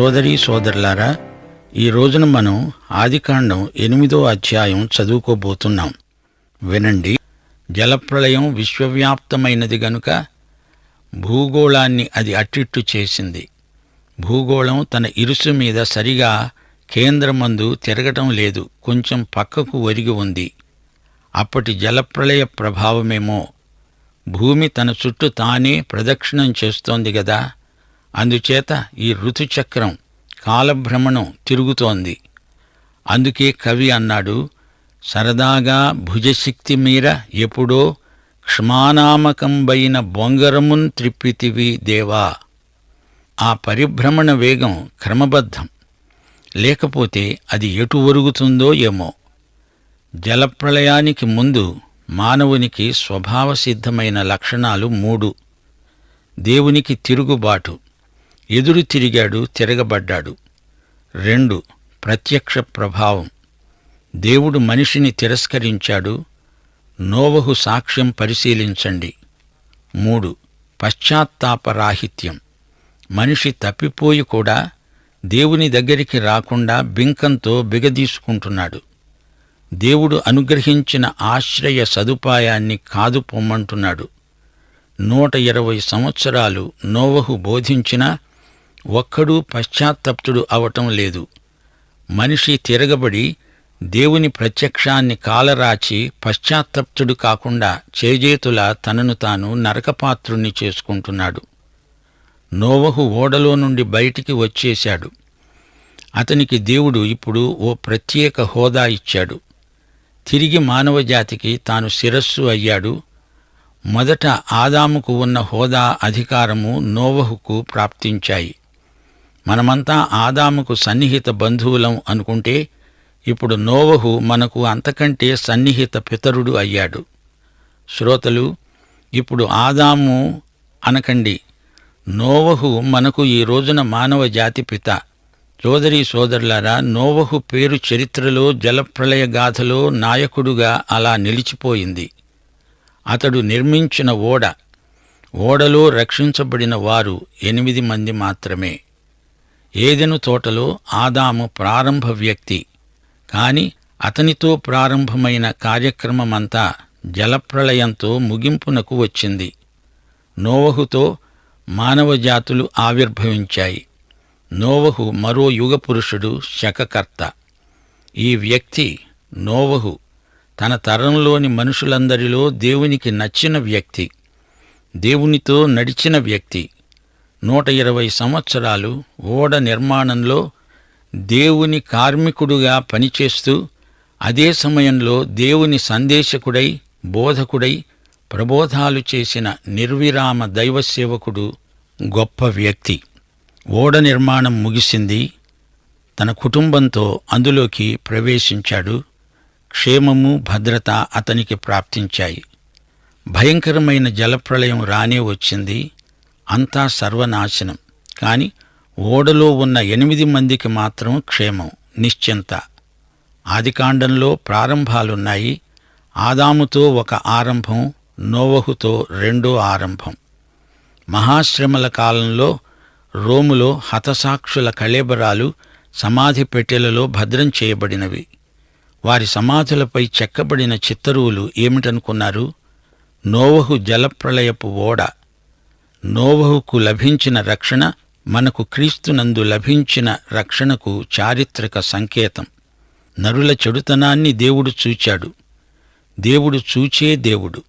సోదరీ సోదరులారా, ఈ రోజున మనం ఆదికాండం 8వ అధ్యాయం చదువుకోబోతున్నాం. వినండి. జలప్రళయం విశ్వవ్యాప్తమైనది గనుక భూగోళాన్ని అది అట్టిట్టు చేసింది. భూగోళం తన ఇరుసు మీద సరిగా కేంద్రమందు తిరగటం లేదు, కొంచెం పక్కకు ఒరిగి ఉంది. అప్పటి జలప్రళయ ప్రభావమేమో. భూమి తన చుట్టూ తానే ప్రదక్షిణం చేస్తోంది గదా. అందుచేత ఈ ఋతుచక్రం, కాలభ్రమణం తిరుగుతోంది. అందుకే కవి అన్నాడు, సరదాగా భుజశక్తి మీర ఎప్పుడో క్షమానామకంబైన బొంగరమున్ త్రిప్పితివి దేవా. ఆ పరిభ్రమణ వేగం క్రమబద్ధం, లేకపోతే అది ఎటు ఒరుగుతుందో ఏమో. జలప్రళయానికి ముందు మానవునికి స్వభావసిద్ధమైన లక్షణాలు 3. దేవునికి తిరుగుబాటు, ఎదురు తిరిగాడు, తిరగబడ్డాడు. 2. ప్రత్యక్ష ప్రభావం, దేవుడు మనిషిని తిరస్కరించాడు. నోవహు సాక్ష్యం పరిశీలించండి. 3. పశ్చాత్తాపరాహిత్యం, మనిషి తప్పిపోయి కూడా దేవుని దగ్గరికి రాకుండా బింకంతో బిగదీసుకుంటున్నాడు. దేవుడు అనుగ్రహించిన ఆశ్రయ సదుపాయాన్ని కాదు పొమ్మంటున్నాడు. 120 సంవత్సరాలు నోవహు బోధించినా ఒక్కడూ పశ్చాత్తప్తుడు అవటం లేదు. మనిషి తిరగబడి దేవుని ప్రత్యక్షాన్ని కాలరాచి పశ్చాత్తప్తుడు కాకుండా చేజేతులా తనను తాను నరకపాత్రుణ్ణి చేసుకుంటున్నాడు. నోవహు ఓడలో నుండి బయటికి వచ్చేశాడు. అతనికి దేవుడు ఇప్పుడు ఓ ప్రత్యేక హోదా ఇచ్చాడు. తిరిగి మానవజాతికి తాను శిరస్సు అయ్యాడు. మొదట ఆదాముకు ఉన్న హోదా, అధికారము నోవహుకు ప్రాప్తించాయి. మనమంతా ఆదాముకు సన్నిహిత బంధువులం అనుకుంటే ఇప్పుడు నోవహు మనకు అంతకంటే సన్నిహిత పితరుడు అయ్యాడు. శ్రోతలు, ఇప్పుడు ఆదాము అనకండి, నోవహు మనకు ఈ రోజున మానవ జాతి పిత. సోదరీ సోదరులారా, నోవహు పేరు చరిత్రలో, జలప్రళయ గాథలో నాయకుడుగా అలా నిలిచిపోయింది. అతడు నిర్మించిన ఓడలో రక్షించబడిన వారు 8 మంది మాత్రమే. ఏదెను తోటలో ఆదాము ప్రారంభ వ్యక్తి, కాని అతనితో ప్రారంభమైన కార్యక్రమమంతా జలప్రళయంతో ముగింపునకు వచ్చింది. నోవహుతో మానవజాతులు ఆవిర్భవించాయి. నోవహు మరో యుగపురుషుడు, శకకర్త. ఈ వ్యక్తి నోవహు తన తరంలోని మనుషులందరిలో దేవునికి నచ్చిన వ్యక్తి, దేవునితో నడిచిన వ్యక్తి. 120 సంవత్సరాలు ఓడ నిర్మాణంలో దేవుని కార్మికుడుగా పనిచేస్తూ, అదే సమయంలో దేవుని సందేశకుడై, బోధకుడై ప్రబోధాలు చేసిన నిర్విరామ దైవసేవకుడు, గొప్ప వ్యక్తి. ఓడ నిర్మాణం ముగిసింది. తన కుటుంబంతో అందులోకి ప్రవేశించాడు. క్షేమము, భద్రత అతనికి ప్రాప్తించాయి. భయంకరమైన జలప్రళయం రానే వచ్చింది. అంతా సర్వనాశనం. కాని ఓడలో ఉన్న 8 మందికి మాత్రం క్షేమం, నిశ్చింత. ఆదికాండంలో ప్రారంభాలున్నాయి. ఆదాముతో ఒక ఆరంభం, నోవహుతో 2వ ఆరంభం. మహాశ్రమల కాలంలో రోములో హతసాక్షుల కళేబరాలు సమాధి పెట్టెలలో భద్రం చేయబడినవి. వారి సమాధులపై చెక్కబడిన చిత్తరువులు ఏమిటనుకున్నారు? నోవహు జలప్రళయపు ఓడ. నోవహుకు లభించిన రక్షణ మనకు క్రీస్తునందు లభించిన రక్షణకు చారిత్రక సంకేతం. నరుల చెడుతనాన్ని దేవుడు చూచాడు. దేవుడు చూచే దేవుడు,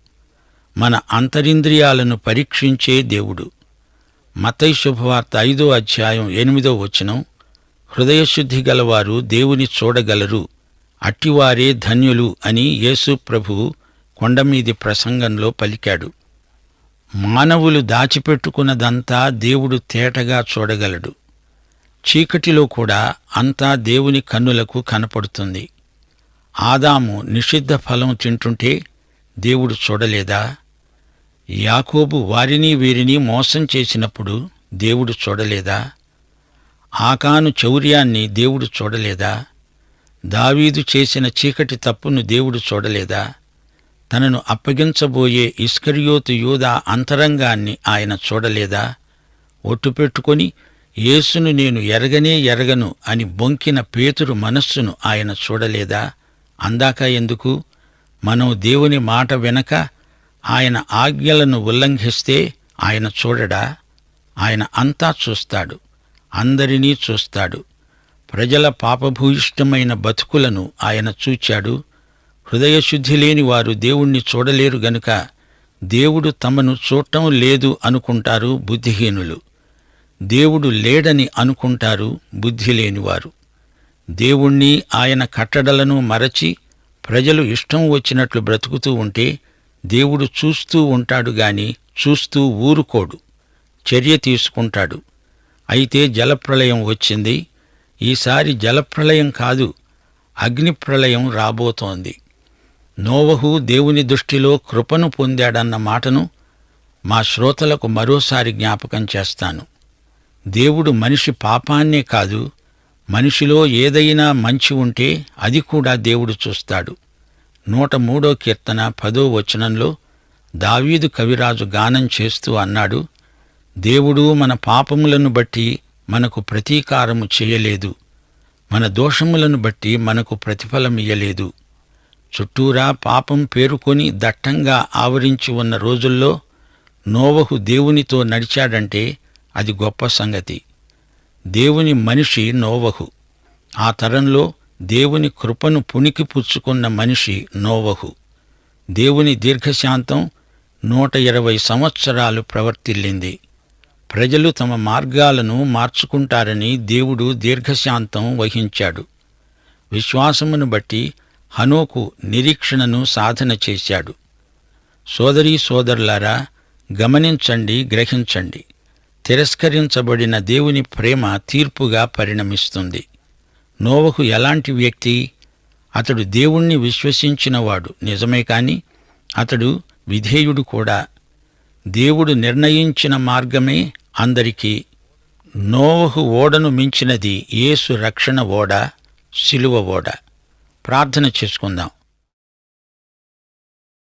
మన అంతరింద్రియాలను పరీక్షించే దేవుడు. మత్తయి శుభవార్త 5వ అధ్యాయం 8వ వచనం, హృదయశుద్ధి గలవారు దేవుని చూడగలరు, అట్టివారే ధన్యులు అని యేసు ప్రభువు కొండమీది ప్రసంగంలో పలికాడు. మానవులు దాచిపెట్టుకున్నదంతా దేవుడు తేటగా చూడగలడు. చీకటిలో కూడా అంతా దేవుని కన్నులకు కనపడుతుంది. ఆదాము నిషిద్ధ ఫలం తింటుంటే దేవుడు చూడలేదా? యాకోబు వారిని వీరిని మోసం చేసినప్పుడు దేవుడు చూడలేదా? ఆకాను చౌర్యాన్ని దేవుడు చూడలేదా? దావీదు చేసిన చీకటి తప్పును దేవుడు చూడలేదా? తనను అప్పగించబోయే ఇస్కరియోతు యూదా అంతరంగాన్ని ఆయన చూడలేదా? ఒట్టు పెట్టుకొని యేసును నేను ఎరగనే ఎరగను అని బొంకిన పేతురు మనస్సును ఆయన చూడలేదా? అందాక ఎందుకు? మనం దేవుని మాట వెనక ఆయన ఆజ్ఞలను ఉల్లంఘిస్తే ఆయన చూడడా? ఆయన అంతా చూస్తాడు, అందరినీ చూస్తాడు. ప్రజల పాపభూయిష్టమైన బతుకులను ఆయన చూచాడు. హృదయశుద్ధి లేని వారు దేవుణ్ణి చూడలేరు గనుక దేవుడు తమను చూడటం లేదు అనుకుంటారు బుద్ధిహీనులు. దేవుడు లేడని అనుకుంటారు బుద్ధి లేనివారు. దేవుణ్ణి, ఆయన కట్టడలను మరచి ప్రజలు ఇష్టం వచ్చినట్లు బ్రతుకుతూ ఉంటే దేవుడు చూస్తూ ఉంటాడు గాని చూస్తూ ఊరుకోడు, చర్య తీసుకుంటాడు. అయితే జలప్రళయం వచ్చింది. ఈసారి జలప్రళయం కాదు, అగ్నిప్రళయం రాబోతోంది. నోవహు దేవుని దృష్టిలో కృపను పొందాడన్న మాటను మా శ్రోతలకు మరోసారి జ్ఞాపకం చేస్తాను. దేవుడు మనిషి పాపాన్నే కాదు, మనిషిలో ఏదైనా మంచి ఉంటే అది కూడా దేవుడు చూస్తాడు. 103వ కీర్తన 10వ వచనంలో దావీదు కవిరాజు గానం చేస్తూ అన్నాడు, దేవుడు మన పాపములను బట్టి మనకు ప్రతీకారము చేయలేదు, మన దోషములను బట్టి మనకు ప్రతిఫలమియ్యలేదు. చుట్టూరా పాపం పేరుకొని దట్టంగా ఆవరించి ఉన్న రోజుల్లో నోవహు దేవునితో నడిచాడంటే అది గొప్ప సంగతి. దేవుని మనిషి నోవహు. ఆ తరంలో దేవుని కృపను పుణికి పుచ్చుకున్న మనిషి నోవహు. దేవుని దీర్ఘశాంతం 120 సంవత్సరాలు ప్రవర్తిల్లింది. ప్రజలు తమ మార్గాలను మార్చుకుంటారని దేవుడు దీర్ఘశాంతం వహించాడు. విశ్వాసమును బట్టి హనోకు నిరీక్షణను సాధన చేశాడు. సోదరీ సోదరులారా, గమనించండి, గ్రహించండి. తిరస్కరించబడిన దేవుని ప్రేమ తీర్పుగా పరిణమిస్తుంది. నోవహు ఎలాంటి వ్యక్తి? అతడు దేవుణ్ణి విశ్వసించినవాడు నిజమే, కాని అతడు విధేయుడు కూడా. దేవుడు నిర్ణయించిన మార్గమే అందరికీ. నోవహు ఓడను మించినది యేసు రక్షణ ఓడ, శిలువ ఓడ. ప్రార్థన చేసుకుందాం.